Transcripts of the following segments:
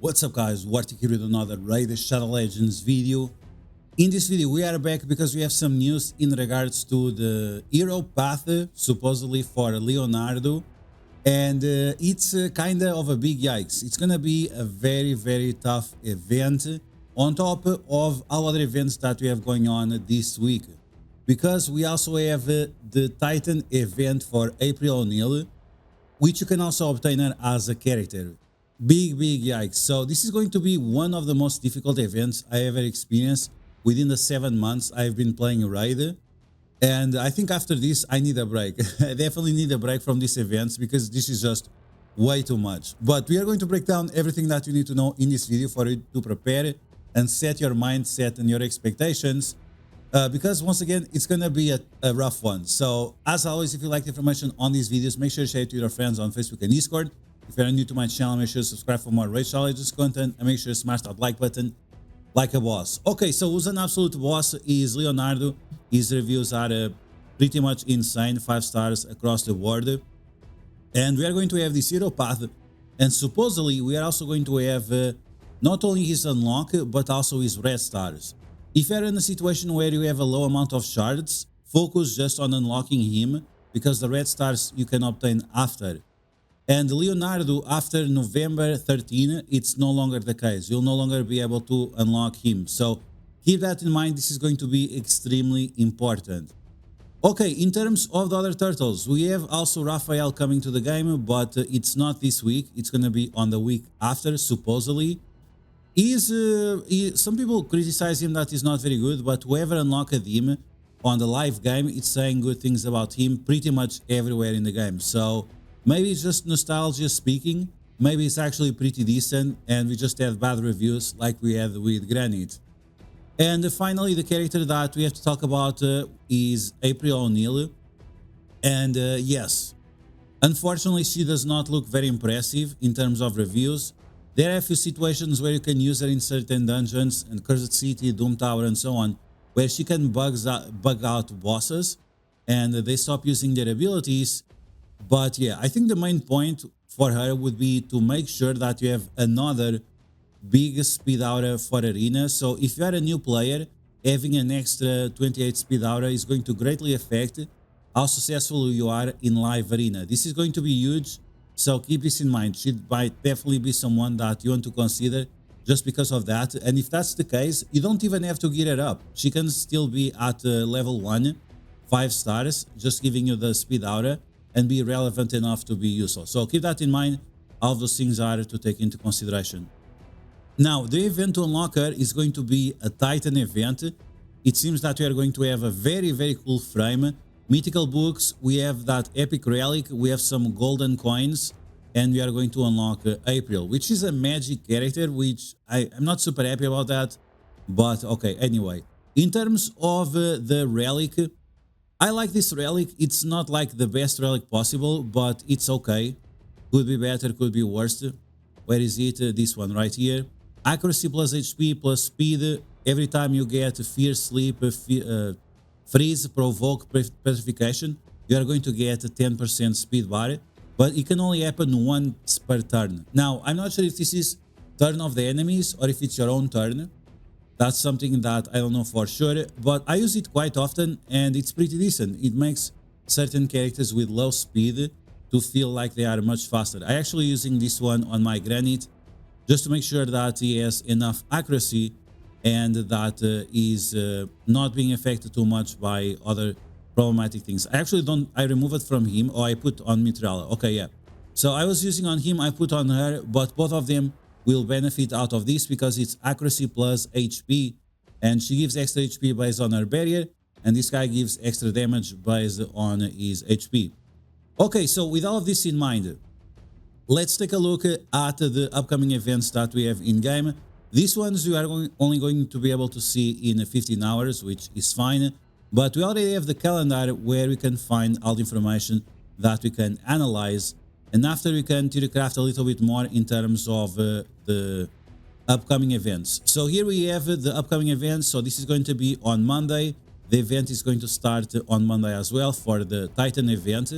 What's up guys, DuArktik here with another Raid Shadow Legends video. In this video we are back because we have some news in regards to the hero path supposedly for Leonardo, and it's kinda of a big yikes. It's gonna be a very tough event on top of all other events that we have going on this week, because we also have the Titan event for April O'Neil, which you can also obtain as a character. Big yikes. So this is going to be one of the most difficult events I ever experienced within the 7 months I've been playing Raid, and I think after this I need a break. I definitely need a break from these events because this is just way too much. But we are going to break down everything that you need to know in this video for you to prepare and set your mindset and your expectations, because once again it's gonna be a rough one. So as always, if you like the information on these videos, make sure to share it to your friends on Facebook and Discord. If you're new to my channel, make sure to subscribe for more Raid Shadow Legends content, and make sure to smash that like button like a boss. Okay, so who's an absolute boss is Leonardo. His reviews are pretty much insane, 5 stars across the board. And we are going to have this hero path, and supposedly we are also going to have not only his unlock but also his red stars. If you're in a situation where you have a low amount of shards, focus just on unlocking him, because the red stars you can obtain after. And Leonardo, after November 13, it's no longer the case. You'll no longer be able to unlock him. So keep that in mind. This is going to be extremely important. Okay, in terms of the other turtles, we have also Raphael coming to the game, but it's not this week. It's going to be on the week after, supposedly. Some people criticize him that he's not very good, but whoever unlocked him on the live game, it's saying good things about him pretty much everywhere in the game. So maybe it's just nostalgia speaking, maybe it's actually pretty decent and we just have bad reviews like we had with Granite. And finally, the character that we have to talk about is April O'Neil. And yes, unfortunately she does not look very impressive in terms of reviews. There are a few situations where you can use her in certain dungeons and Cursed City, Doom Tower and so on, where she can bug out bosses and they stop using their abilities. But yeah, I think the main point for her would be to make sure that you have another big speed aura for arena. So if you are a new player, having an extra 28 speed aura is going to greatly affect how successful you are in live arena. This is going to be huge, so keep this in mind. She might definitely be someone that you want to consider just because of that. And if that's the case, you don't even have to gear her up. She can still be at level 1, 5 stars, just giving you the speed aura, and be relevant enough to be useful. So keep that in mind. All those things are to take into consideration. Now, the event to unlock her is going to be a Titan event. It seems that we are going to have a very cool frame. Mythical books, we have that epic relic, we have some golden coins, and we are going to unlock April, which is a magic character, which I'm not super happy about that. But okay, anyway. In terms of the relic, I like this relic. It's not like the best relic possible, but it's okay. Could be better, could be worse. Where is it? This one right here. Accuracy plus HP plus speed. Every time you get fear, sleep, freeze, provoke, petrification, you are going to get a 10% speed bar, but it can only happen once per turn. Now, I'm not sure if this is turn of the enemies or if it's your own turn. That's something that I don't know for sure, but I use it quite often and it's pretty decent. It makes certain characters with low speed to feel like they are much faster. I actually using this one on my Granite just to make sure that he has enough accuracy and that he's not being affected too much by other problematic things. I remove it from him, or I put on Mitrala. Okay, yeah. So I was using on him, I put on her, but both of them will benefit out of this because it's accuracy plus HP, and she gives extra HP based on her barrier, and this guy gives extra damage based on his HP. Okay, so with all of this in mind, let's take a look at the upcoming events that we have in game. These ones we are only going to be able to see in 15 hours, which is fine, but we already have the calendar where we can find all the information that we can analyze. And after we can theorycraft a little bit more in terms of the upcoming events. So here we have the upcoming events. So this is going to be on Monday. The event is going to start on Monday as well for the Titan event.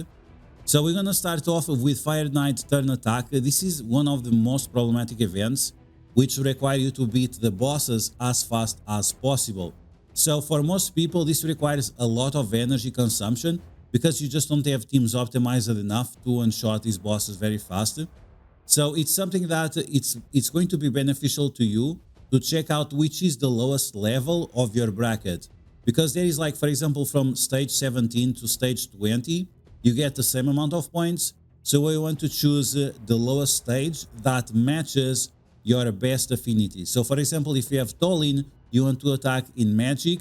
So we're going to start off with Fire Knight Turn Attack. This is one of the most problematic events which require you to beat the bosses as fast as possible. So for most people, this requires a lot of energy consumption because you just don't have teams optimized enough to one-shot these bosses very fast. So it's something that it's going to be beneficial to you to check out which is the lowest level of your bracket. Because there is, like, for example, from stage 17 to stage 20, you get the same amount of points. So we want to choose the lowest stage that matches your best affinity. So for example, if you have Tolin, you want to attack in magic,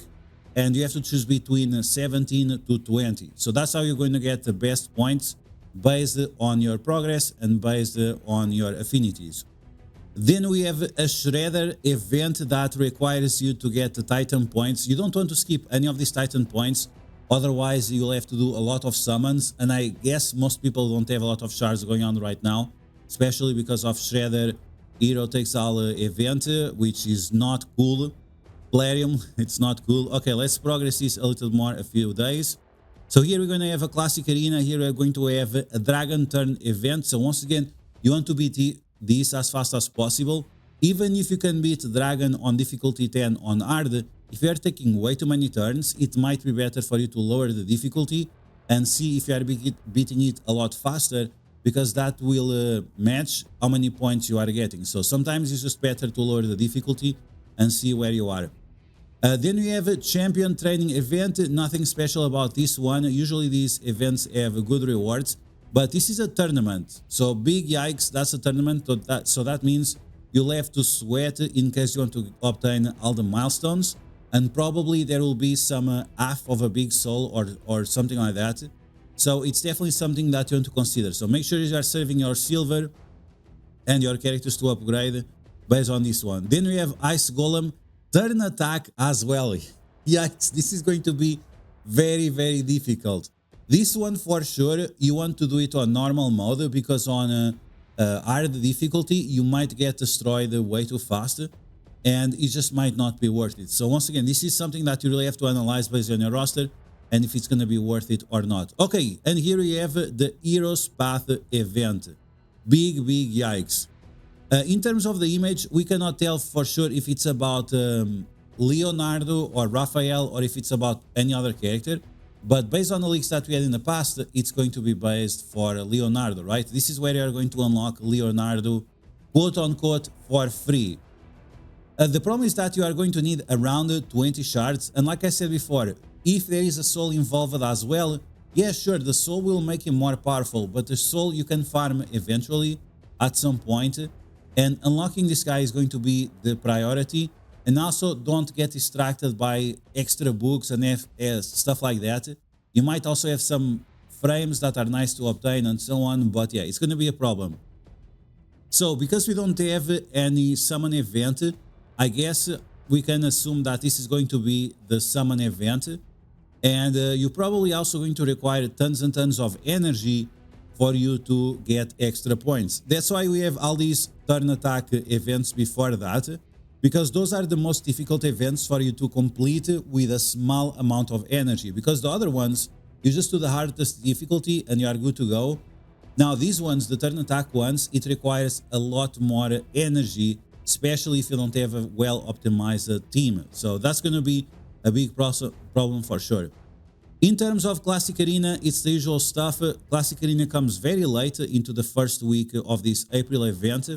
and you have to choose between 17 to 20. So that's how you're going to get the best points based on your progress and based on your affinities. Then we have a Shredder event that requires you to get the Titan points. You don't want to skip any of these Titan points, otherwise you'll have to do a lot of summons, and I guess most people don't have a lot of shards going on right now, especially because of Shredder Hero Takes All event, which is not cool. Plarium, it's not cool. Okay, let's progress this a little more, a few days. So here we're going to have a classic arena. Here we're going to have a dragon turn event. So once again, you want to beat this as fast as possible. Even if you can beat dragon on difficulty 10 on hard, if you are taking way too many turns, it might be better for you to lower the difficulty and see if you are beating it a lot faster, because that will match how many points you are getting. So sometimes it's just better to lower the difficulty and see where you are. Then we have a champion training event. Nothing special about this one. Usually these events have good rewards, but this is a tournament. So big yikes, that's a tournament. So that means you'll have to sweat in case you want to obtain all the milestones. And probably there will be some half of a big soul or something like that. So it's definitely something that you want to consider. So make sure you are saving your silver and your characters to upgrade based on this one. Then we have Ice Golem turn attack as well. Yikes, this is going to be very, very difficult. This one for sure, you want to do it on normal mode, because on hard difficulty, you might get destroyed way too fast, and it just might not be worth it. So once again, this is something that you really have to analyze based on your roster, and if it's going to be worth it or not. Okay, and here we have the Hero's Path event. Big yikes. In terms of the image, we cannot tell for sure if it's about Leonardo or Raphael, or if it's about any other character. But based on the leaks that we had in the past, it's going to be based for Leonardo, right? This is where you are going to unlock Leonardo, quote-unquote, for free. The problem is that you are going to need around 20 shards. And like I said before, if there is a soul involved as well, yeah, sure, the soul will make him more powerful. But the soul you can farm eventually at some point. And unlocking this guy is going to be the priority. And also, don't get distracted by extra books and stuff like that. You might also have some frames that are nice to obtain and so on. But yeah, it's going to be a problem. So, because we don't have any summon event, I guess we can assume that this is going to be the summon event. And you're probably also going to require tons and tons of energy for you to get extra points. That's why we have all these turn attack events before that, because those are the most difficult events for you to complete with a small amount of energy, because the other ones, you just do the hardest difficulty and you are good to go. Now these ones, the turn attack ones, it requires a lot more energy, especially if you don't have a well optimized team. So that's going to be a big problem for sure. In terms of Classic Arena, it's the usual stuff. Classic Arena comes very late into the first week of this April event.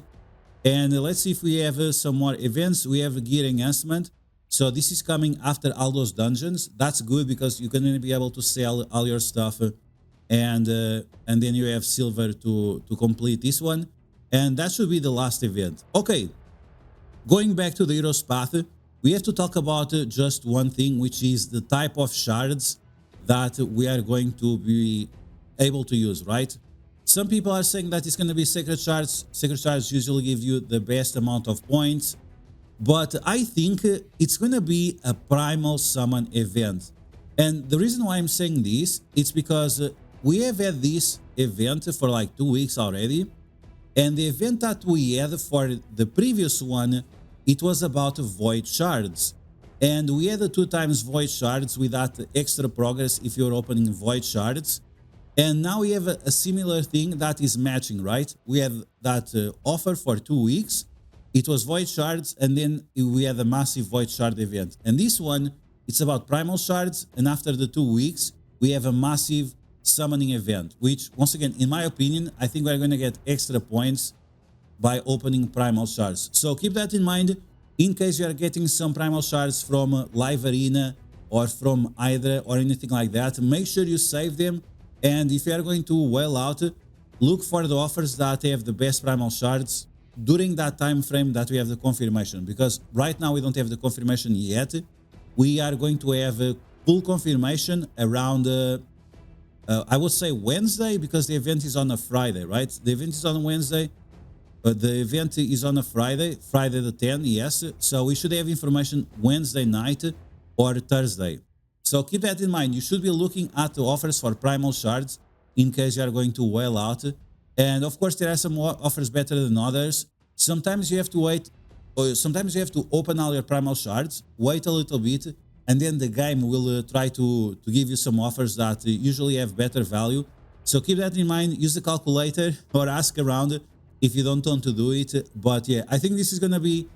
And let's see if we have some more events. We have a gear enhancement. So this is coming after all those dungeons. That's good because you're going to be able to sell all your stuff. And then you have silver to complete this one. And that should be the last event. Okay, going back to the Hero's Path, we have to talk about just one thing, which is the type of shards that we are going to be able to use, right? Some people are saying that it's going to be Sacred Shards. Sacred Shards usually give you the best amount of points. But I think it's going to be a Primal Summon event. And the reason why I'm saying this, it's because we have had this event for like 2 weeks already. And the event that we had for the previous one, it was about Void Shards. And we had 2 times Void Shards with that extra progress if you're opening Void Shards. And now we have a similar thing that is matching, right? We have that offer for 2 weeks. it was void shards, and then we had a massive void shard event. And this one, it's about primal shards, and after the 2 weeks, we have a massive summoning event, which once again, in my opinion, I think we're going to get extra points by opening primal shards. So keep that in mind in case you are getting some primal shards from live arena or from Hydra or anything like that. Make sure you save them, and if you are going to whale out, look for the offers that have the best primal shards during that time frame that we have the confirmation, because right now we don't have the confirmation yet. We are going to have a full confirmation around I would say Wednesday, because the event is on a Friday, right? The event is on Wednesday, but the event is on a Friday the 10th, yes. So we should have information Wednesday night or Thursday. So keep that in mind. You should be looking at the offers for primal shards in case you are going to whale out. And of course, there are some offers better than others. Sometimes you have to wait, or sometimes you have to open all your primal shards, wait a little bit, and then the game will try to give you some offers that usually have better value. So keep that in mind. Use the calculator or ask around if you don't want to do it. But yeah, I think this is going to be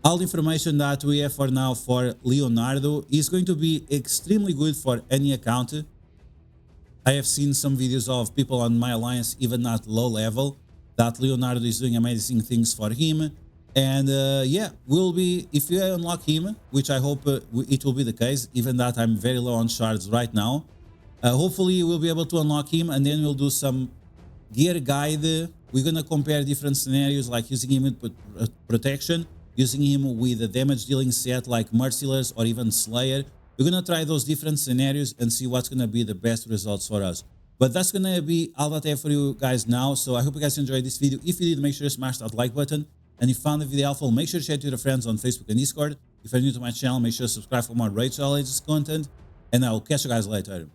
all the information that we have for now for Leonardo. Is going to be extremely good for any account. I have seen some videos of people on my alliance, even at low level, that Leonardo is doing amazing things for him. And yeah, will be, if you unlock him, which I hope it will be the case, even that I'm very low on shards right now. Hopefully we'll be able to unlock him, and then we'll do some gear guide. We're going to compare different scenarios, like using him with protection, using him with a damage dealing set like Merciless or even Slayer. We're going to try those different scenarios and see what's going to be the best results for us. But that's going to be all that I have for you guys now. So I hope you guys enjoyed this video. If you did, make sure you smash that like button. And if you found the video helpful, make sure to share it to your friends on Facebook and Discord. If you're new to my channel, make sure to subscribe for more Rage Legends content. And I will catch you guys later.